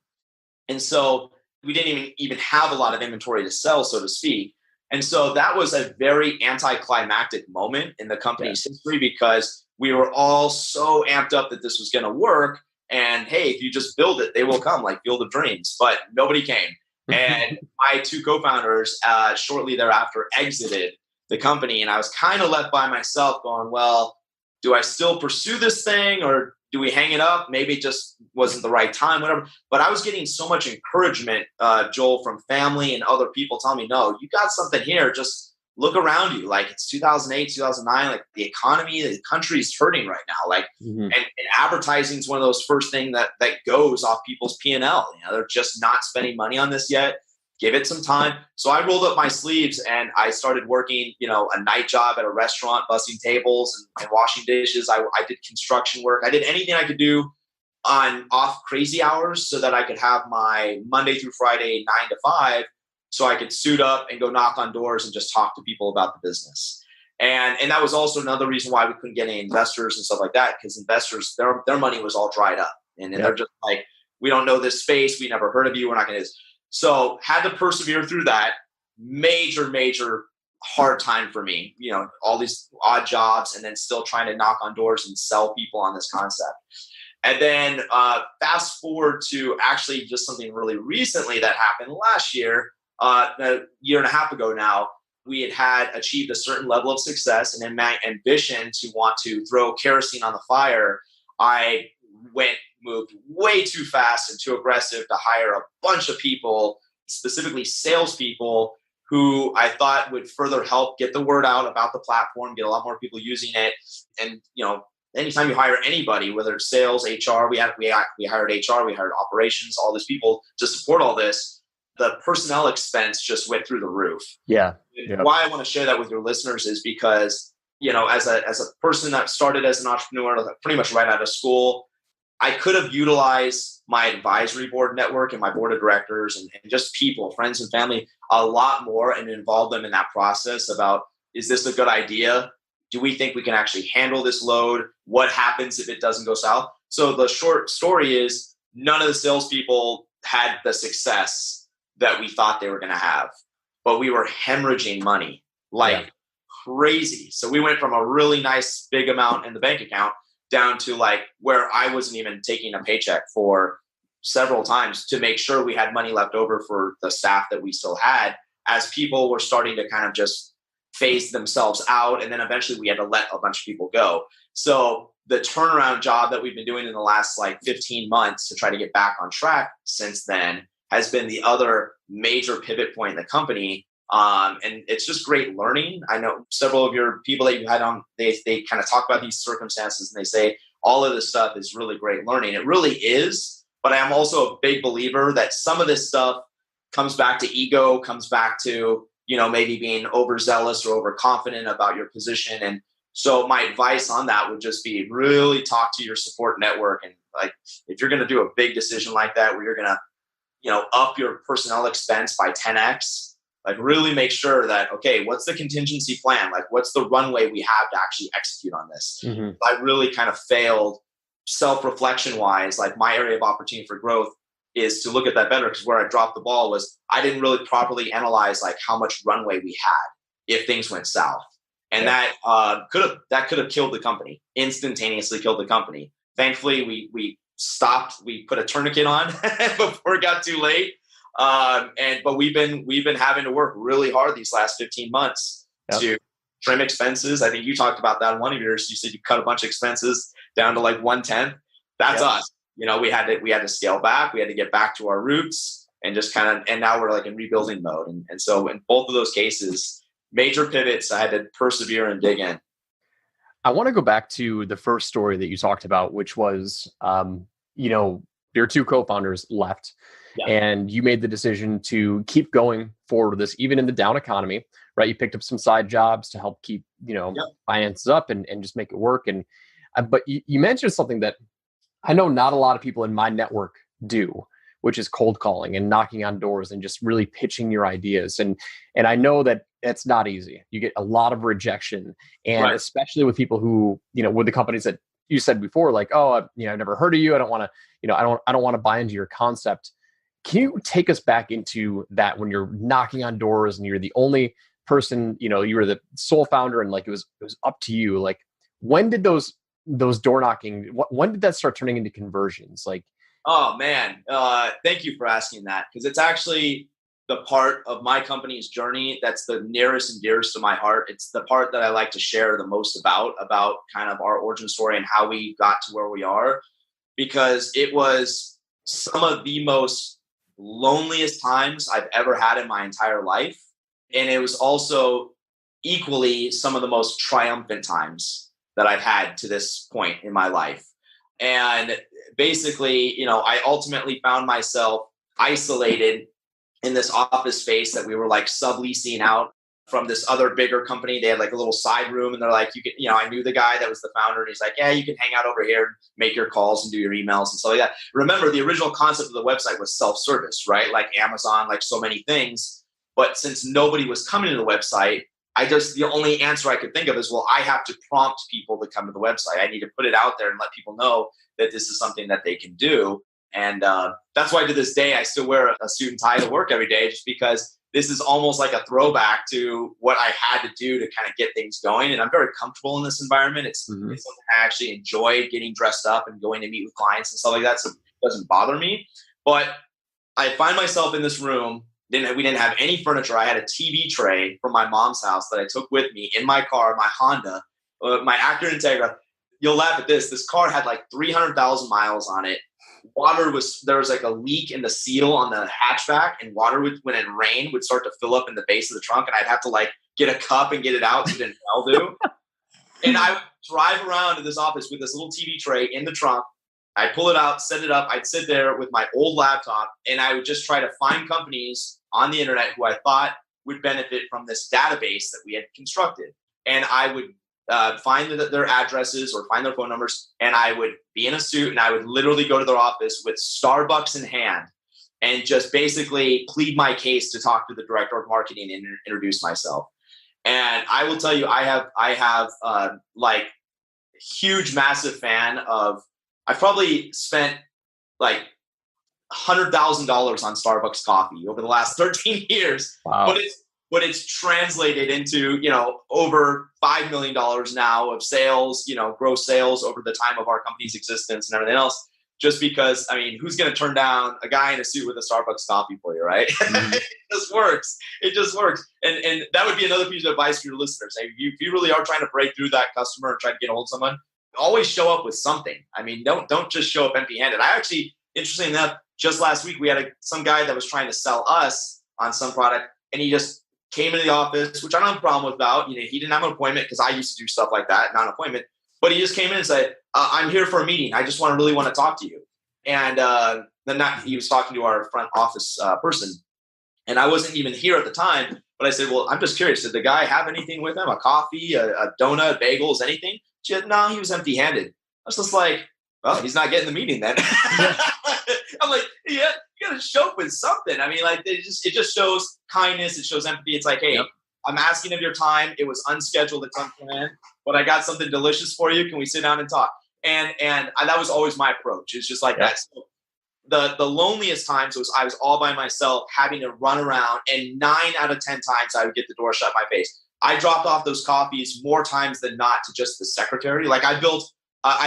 And so we didn't even have a lot of inventory to sell, so to speak. And so that was a very anticlimactic moment in the company's history, because we were all so amped up that this was going to work. And hey, if you just build it, they will come, like Field of Dreams. But nobody came. And my two co-founders shortly thereafter exited the company. And I was kind of left by myself going, well, do I still pursue this thing or do we hang it up? Maybe it just wasn't the right time, whatever. But I was getting so much encouragement, Joel, from family and other people telling me, no, you got something here. Just look around you. Like it's 2008, 2009, like the economy, the country is hurting right now. Like, and advertising is one of those first things that goes off people's P&L. You know, they're just not spending money on this yet. Give it some time. So I rolled up my sleeves and I started working, you know, a night job at a restaurant, bussing tables and washing dishes. I did construction work. I did anything I could do on off crazy hours so that I could have my Monday through Friday 9 to 5. So I could suit up and go knock on doors and just talk to people about the business. And that was also another reason why we couldn't get any investors and stuff like that, because investors, their money was all dried up. And they're just like, we don't know this space. We never heard of you. We're not going to. So had to persevere through that. Major hard time for me. You know, all these odd jobs and then still trying to knock on doors and sell people on this concept. And then fast forward to actually just something really recently that happened last year. A year and a half ago now, we had achieved a certain level of success, and in my ambition to want to throw kerosene on the fire, I moved way too fast and too aggressive to hire a bunch of people, specifically salespeople, who I thought would further help get the word out about the platform, get a lot more people using it. And, you know, anytime you hire anybody, whether it's sales, HR, we hired HR, we hired operations, all these people to support all this. The personnel expense just went through the roof. Yeah. Why I want to share that with your listeners is because, you know, as a person that started as an entrepreneur, pretty much right out of school, I could have utilized my advisory board network and my board of directors and just people, friends and family, a lot more and involve them in that process about, is this a good idea? Do we think we can actually handle this load? What happens if it doesn't go south? So the short story is none of the salespeople had the success that we thought they were going to have, but we were hemorrhaging money like crazy. So we went from a really nice big amount in the bank account down to like where I wasn't even taking a paycheck for several times to make sure we had money left over for the staff that we still had, as people were starting to kind of just phase themselves out. And then eventually we had to let a bunch of people go. So the turnaround job that we've been doing in the last like 15 months to try to get back on track since then has been the other major pivot point in the company. And it's just great learning. I know several of your people that you had on, they kind of talk about these circumstances and they say all of this stuff is really great learning. It really is. But I am also a big believer that some of this stuff comes back to ego, comes back to, you know, maybe being overzealous or overconfident about your position. And so my advice on that would just be really talk to your support network. And like, if you're going to do a big decision like that, where you're going to, you know, up your personnel expense by 10x, like really make sure that, okay, what's the contingency plan? Like, what's the runway we have to actually execute on this? I really kind of failed self-reflection wise. Like my area of opportunity for growth is to look at that better, because where I dropped the ball was I didn't really properly analyze like how much runway we had if things went south. And that could have killed the company, instantaneously killed the company. Thankfully, we stopped. We put a tourniquet on before it got too late. But we've been having to work really hard these last 15 months to trim expenses. I think you talked about that in one of yours. You said you cut a bunch of expenses down to like 1/10. That's us. You know, we had to scale back. We had to get back to our roots and just kind of, and now we're like in rebuilding mode. And so in both of those cases, major pivots, I had to persevere and dig in. I want to go back to the first story that you talked about, which was, you know, your two co-founders left and you made the decision to keep going forward with this, even in the down economy, right? You picked up some side jobs to help keep, you know, finances up and just make it work. And, but you mentioned something that I know not a lot of people in my network do, which is cold calling and knocking on doors and just really pitching your ideas. And I know that it's not easy. You get a lot of rejection, and especially with people who, you know, with the companies that you said before, like, oh, you know, I've never heard of you. I don't want to, you know, I don't want to buy into your concept. Can you take us back into that when you're knocking on doors and you're the only person, you know, you were the sole founder and like it was up to you. Like, when did those door knocking, when did that start turning into conversions? Like, oh man, thank you for asking that, because it's actually the part of my company's journey that's the nearest and dearest to my heart. It's the part that I like to share the most about kind of our origin story and how we got to where we are, because it was some of the most loneliest times I've ever had in my entire life. And it was also equally some of the most triumphant times that I've had to this point in my life. And basically, I ultimately found myself isolated in this office space that we were like subleasing out from this other bigger company. They had like a little side room, and they're like, I knew the guy that was the founder, and he's like, yeah, you can hang out over here and make your calls and do your emails and stuff like that. Remember, the original concept of the website was self-service, right? Like Amazon, like so many things. But since nobody was coming to the website, the only answer I could think of is, well, I have to prompt people to come to the website. I need to put it out there and let people know that this is something that they can do. And that's why to this day, I still wear a suit and tie to work every day, just because this is almost like a throwback to what I had to do to kind of get things going. And I'm very comfortable in this environment. It's something I actually enjoy, getting dressed up and going to meet with clients and stuff like that. So it doesn't bother me. But I find myself in this room. We didn't have any furniture. I had a TV tray from my mom's house that I took with me in my car, my Honda, my Acura Integra. You'll laugh at this. This car had like 300,000 miles on it. There was like a leak in the seal on the hatchback, and water when it rained would start to fill up in the base of the trunk, and I'd have to like get a cup and get it out so it didn't mildew. And I would drive around to this office with this little TV tray in the trunk. I'd pull it out, set it up. I'd sit there with my old laptop, and I would just try to find companies on the internet who I thought would benefit from this database that we had constructed. And I would find their addresses or find their phone numbers, and I would be in a suit, and I would literally go to their office with Starbucks in hand and just basically plead my case to talk to the director of marketing and introduce myself. And I will tell you, I have like huge, massive fan of. I've probably spent like $100,000 on Starbucks coffee over the last 13 years. Wow. But it's translated into, over $5 million now of sales, gross sales over the time of our company's existence and everything else. Just because, who's going to turn down a guy in a suit with a Starbucks coffee for you, right? Mm-hmm. It just works. And that would be another piece of advice for your listeners. If you really are trying to break through that customer and try to get a hold of someone, always show up with something. Don't just show up empty-handed. I actually, interestingly enough, just last week we had some guy that was trying to sell us on some product, and he just came into the office, which I don't have a problem with about. He didn't have an appointment, because I used to do stuff like that, not an appointment. But he just came in and said, "I'm here for a meeting. I just really want to talk to you." And then he was talking to our front office person, and I wasn't even here at the time. But I said, "Well, I'm just curious. Did the guy have anything with him? A coffee, a donut, bagels, anything?" She said, "No, he was empty-handed." I was just like, "Well, he's not getting the meeting then." I'm like, "Yeah, you got to show up with something." It just shows kindness. It shows empathy. It's like, "Hey, yep. I'm asking of your time. It was unscheduled. It's unplanned, but I got something delicious for you. Can we sit down and talk?" And that was always my approach. It's just like that. So the loneliest times was I was all by myself, having to run around, and 9 out of 10 times I would get the door shut in my face. I dropped off those coffees more times than not to just the secretary. Like I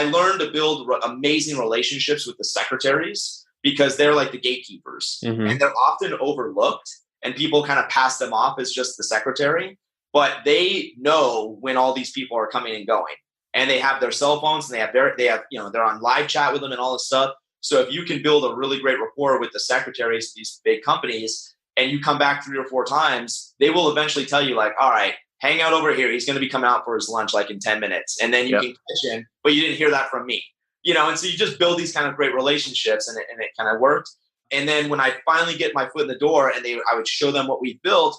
learned to build amazing relationships with the secretaries, because they're like the gatekeepers, and they're often overlooked, and people kind of pass them off as just the secretary, but they know when all these people are coming and going, and they have their cell phones, and they're on live chat with them and all this stuff. So if you can build a really great rapport with the secretaries of these big companies, and you come back 3 or 4 times, they will eventually tell you, like, "All right, hang out over here. He's going to be coming out for his lunch like in 10 minutes. And then you can catch him, but you didn't hear that from me." And so you just build these kind of great relationships, and it kind of worked. And then when I finally get my foot in the door, and I would show them what we built,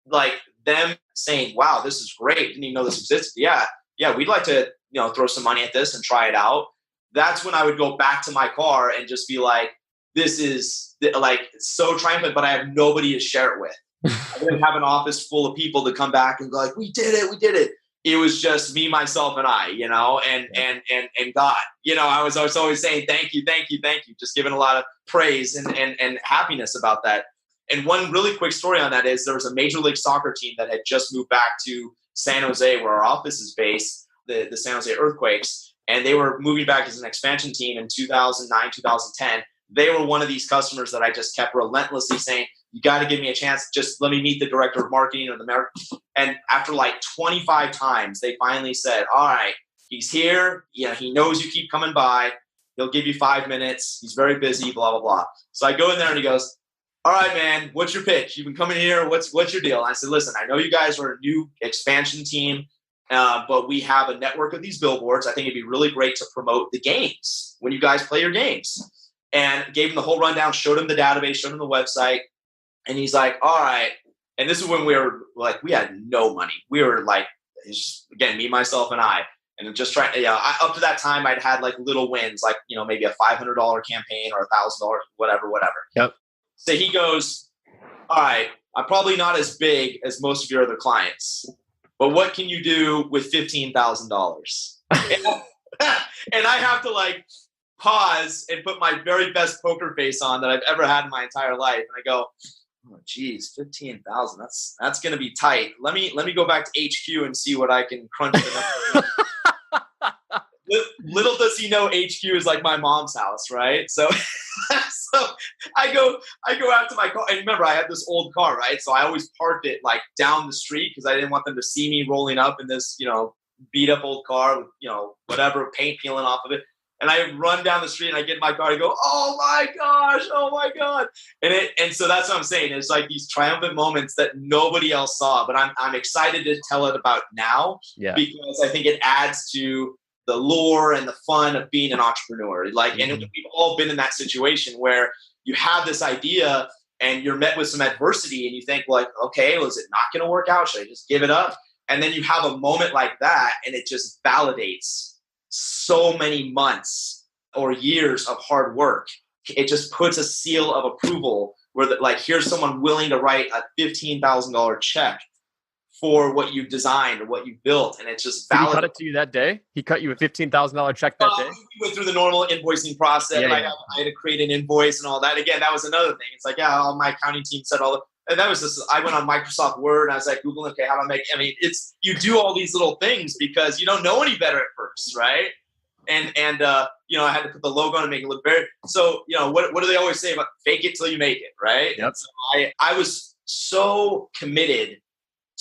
like them saying, "Wow, this is great. Didn't even know this existed. Yeah, we'd like to, throw some money at this and try it out." That's when I would go back to my car and just be like, this is like so triumphant, but I have nobody to share it with. I didn't have an office full of people to come back and go like, we did it. It was just me, myself, and I, and God. I was always saying, thank you, just giving a lot of praise and happiness about that. And one really quick story on that is there was a Major League Soccer team that had just moved back to San Jose, where our office is based, the San Jose Earthquakes, and they were moving back as an expansion team in 2009, 2010. they were one of these customers that I just kept relentlessly saying, you got to give me a chance. Just let me meet the director of marketing or the mayor. And after like 25 times, they finally said, all right, he's here. He knows you keep coming by. He'll give you 5 minutes. He's very busy, blah, blah, blah. So I go in there and he goes, all right, man, what's your pitch? You've been coming here. What's your deal? And I said, listen, I know you guys are a new expansion team, but we have a network of these billboards. I think it'd be really great to promote the games when you guys play your games. And gave him the whole rundown, showed him the database, showed him the website. And he's like, all right. And this is when we were like, we had no money. We were like, again, me, myself, and I. And just trying, up to that time, I'd had like little wins, like, maybe a $500 campaign or $1,000, whatever. Yep. So he goes, all right, I'm probably not as big as most of your other clients, but what can you do with $15,000? And I have to like pause and put my very best poker face on that I've ever had in my entire life. And I go, oh, geez, 15,000. That's going to be tight. Let me go back to HQ and see what I can crunch it up. Little does he know HQ is like my mom's house, right? So, so I go out to my car, and remember I had this old car, right? So I always parked it like down the street because I didn't want them to see me rolling up in this, beat up old car with, whatever paint peeling off of it. And I run down the street and I get in my car and go, oh my gosh, oh my God. And so that's what I'm saying. It's like these triumphant moments that nobody else saw, but I'm excited to tell it about now because I think it adds to the lure and the fun of being an entrepreneur. Like, and we've all been in that situation where you have this idea and you're met with some adversity and you think like, okay, well, is it not going to work out? Should I just give it up? And then you have a moment like that and it just validates so many months or years of hard work. It just puts a seal of approval where like, here's someone willing to write a $15,000 check for what you've designed or what you've built. And it's just valid. Did he cut it to you that day? He cut you a $15,000 check that day? We went through the normal invoicing process. I had to create an invoice and all that. Again, that was another thing. It's like, my accounting team said all the, and that was just, I went on Microsoft Word and I was like, Google, okay, how do I make, it's, you do all these little things because you don't know any better at first. Right. And I had to put the logo on and make it look very, so, what do they always say about fake it till you make it? Right. Yep. So I was so committed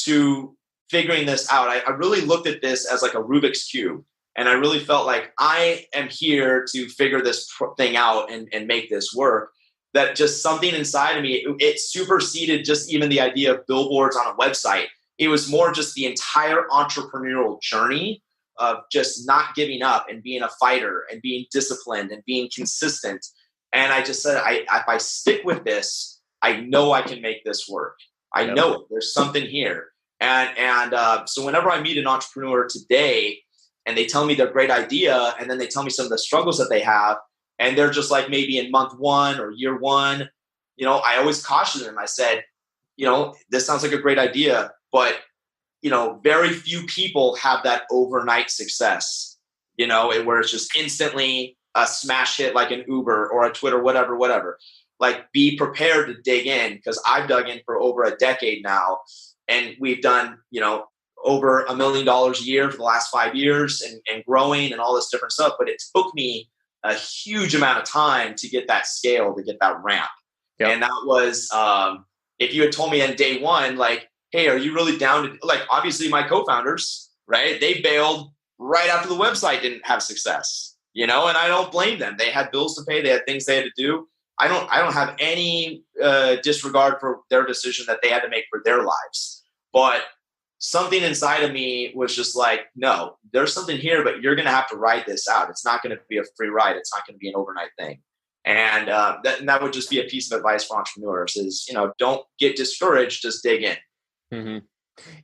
to figuring this out. I really looked at this as like a Rubik's Cube. And I really felt like I am here to figure this thing out and make this work. That just something inside of me, it superseded just even the idea of billboards on a website. It was more just the entire entrepreneurial journey of just not giving up and being a fighter and being disciplined and being consistent. And I just said, if I stick with this, I know I can make this work. I know it. There's something here. And so whenever I meet an entrepreneur today and they tell me their great idea and then they tell me some of the struggles that they have, and they're just like maybe in month one or year one, I always caution them. I said, this sounds like a great idea, but, very few people have that overnight success, where it's just instantly a smash hit like an Uber or a Twitter, whatever. Like, be prepared to dig in because I've dug in for over a decade now. And we've done, over $1 million a year for the last 5 years and growing and all this different stuff. But it took me a huge amount of time to get that scale, to get that ramp. Yep. And that was, if you had told me on day one, like, hey, are you really down to, like, obviously my co-founders, right? They bailed right after the website didn't have success, and I don't blame them. They had bills to pay. They had things they had to do. I don't have any disregard for their decision that they had to make for their lives. But something inside of me was just like, no, there's something here, but you're going to have to ride this out. It's not going to be a free ride. It's not going to be an overnight thing. And that would just be a piece of advice for entrepreneurs is, don't get discouraged, just dig in. Mm-hmm.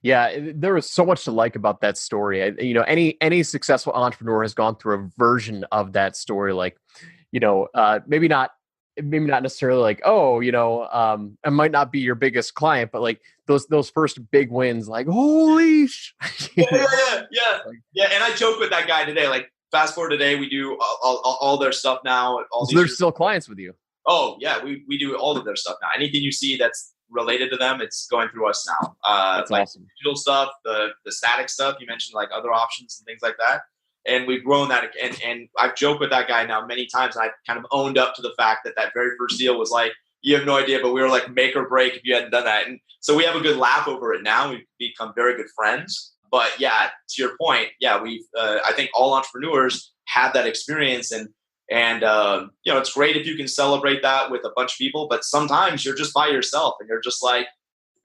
Yeah, there was so much to like about that story. Any successful entrepreneur has gone through a version of that story. Like, maybe not necessarily like, I might not be your biggest client, but like those first big wins, like, holy Yeah. And I joke with that guy today, like fast forward today, we do all their stuff now. So they're still clients with you. Oh yeah. We do all of their stuff now. Anything you see that's related to them, it's going through us now. That's like awesome. Digital stuff, the static stuff, you mentioned like other options and things like that. and we've grown that. And I've joked with that guy now many times. And I've kind of owned up to the fact that very first deal was like, you have no idea, but we were like make or break if you hadn't done that. And so we have a good laugh over it now. We've become very good friends. But yeah, to your point, yeah, I think all entrepreneurs have that experience, and it's great if you can celebrate that with a bunch of people. But sometimes you're just by yourself, and you're just like,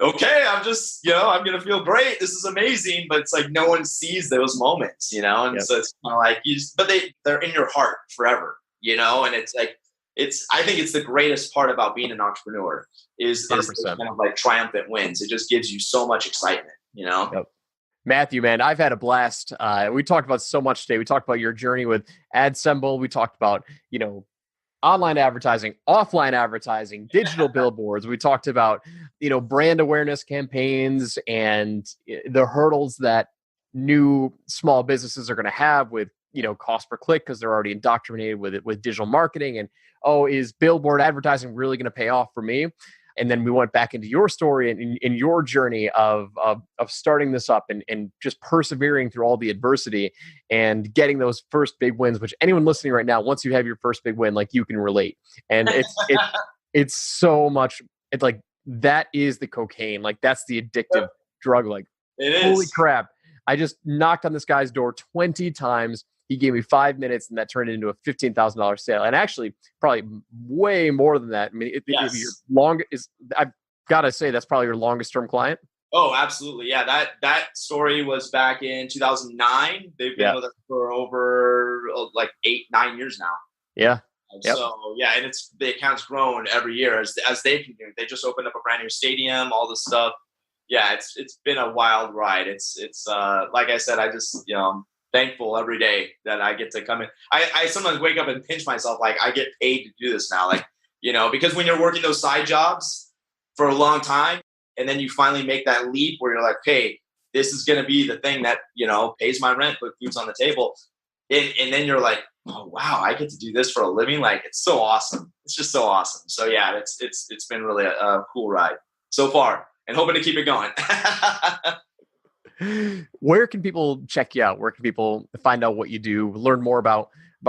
okay, I'm gonna feel great. This is amazing. But it's like no one sees those moments, And so it's kind of like but they're in your heart forever, And it's like I think it's the greatest part about being an entrepreneur is kind of like triumphant wins. It just gives you so much excitement, Yep. Matthew, man, I've had a blast. We talked about so much today. We talked about your journey with AdSemble. We talked about, online advertising, offline advertising, digital billboards. We talked about, brand awareness campaigns and the hurdles that new small businesses are going to have with, cost per click because they're already indoctrinated with digital marketing. And, is billboard advertising really going to pay off for me? And then we went back into your story and in your journey of starting this up and just persevering through all the adversity and getting those first big wins, which anyone listening right now, once you have your first big win, like you can relate. And it's so much, it's like, that is the cocaine. Like that's the addictive drug. Like, it is. Holy crap. I just knocked on this guy's door 20 times. He gave me 5 minutes, and that turned into a $15,000 sale. And actually, probably way more than that. I mean, I've got to say, that's probably your longest term client. Oh, absolutely. Yeah. That story was back in 2009. They've been with us for over like 8-9 years now. Yeah. Yep. So yeah, and the account's grown every year as they've been doing. They just opened up a brand new stadium, all this stuff. Yeah, it's been a wild ride. It's like I said, I just I'm thankful every day that I get to come in. I sometimes wake up and pinch myself like I get paid to do this now, like because when you're working those side jobs for a long time and then you finally make that leap where you're like, hey, this is going to be the thing that pays my rent, put food's on the table, and then you're like, oh wow, I get to do this for a living. Like it's so awesome. It's just so awesome. So yeah, it's been really a cool ride so far, and hoping to keep it going. Where can people check you out? Where can people find out what you do, learn more about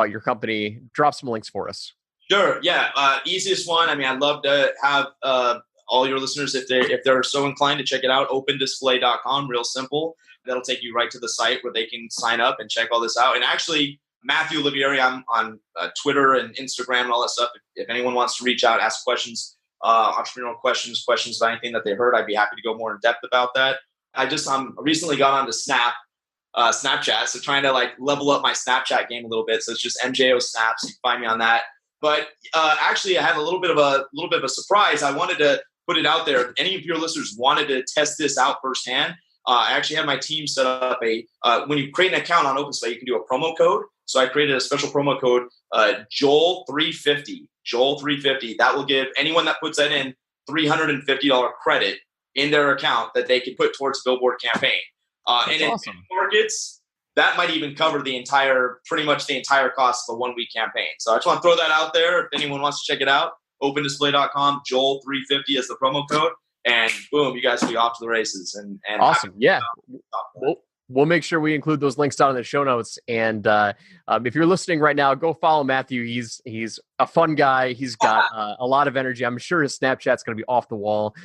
your company? Drop some links for us. Sure. Yeah. Easiest one. I mean, I'd love to have all your listeners, if they're so inclined to check it out, opendisplay.com, real simple. That'll take you right to the site where they can sign up and check all this out. And actually, Matthew Olivieri, I'm on Twitter and Instagram and all that stuff. If anyone wants to reach out, ask questions, entrepreneurial questions about anything that they heard, I'd be happy to go more in depth about that. I'm recently got onto Snapchat, so trying to like level up my Snapchat game a little bit. So it's just MJO Snaps. You can find me on that. But actually, I had a little bit of a surprise. I wanted to put it out there. If any of your listeners wanted to test this out firsthand, I actually have my team set up when you create an account on OpenSlate, you can do a promo code. So I created a special promo code, Joel350. Joel350. That will give anyone that puts that in $350 credit in their account that they can put towards a billboard campaign. And in markets, that might even cover pretty much the entire cost of a 1 week campaign. So I just want to throw that out there. If anyone wants to check it out, opendisplay.com, Joel350 is the promo code, and boom, you guys will be off to the races. And awesome. Yeah. We'll make sure we include those links down in the show notes. And if you're listening right now, go follow Matthew. He's a fun guy. He's got a lot of energy. I'm sure his Snapchat's going to be off the wall.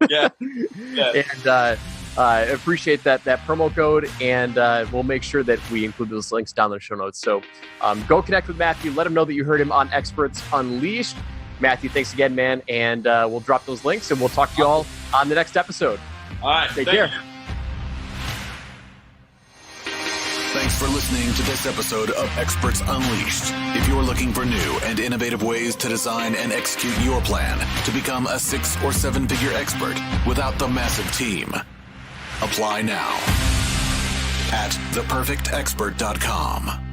Yeah. And I appreciate that promo code. And we'll make sure that we include those links down in the show notes. So go connect with Matthew. Let him know that you heard him on Experts Unleashed. Matthew, thanks again, man. And we'll drop those links and we'll talk to you all on the next episode. All right. Take care. Thanks for listening to this episode of Experts Unleashed. If you're looking for new and innovative ways to design and execute your plan to become a 6 or 7 figure expert without the massive team, apply now at theperfectexpert.com.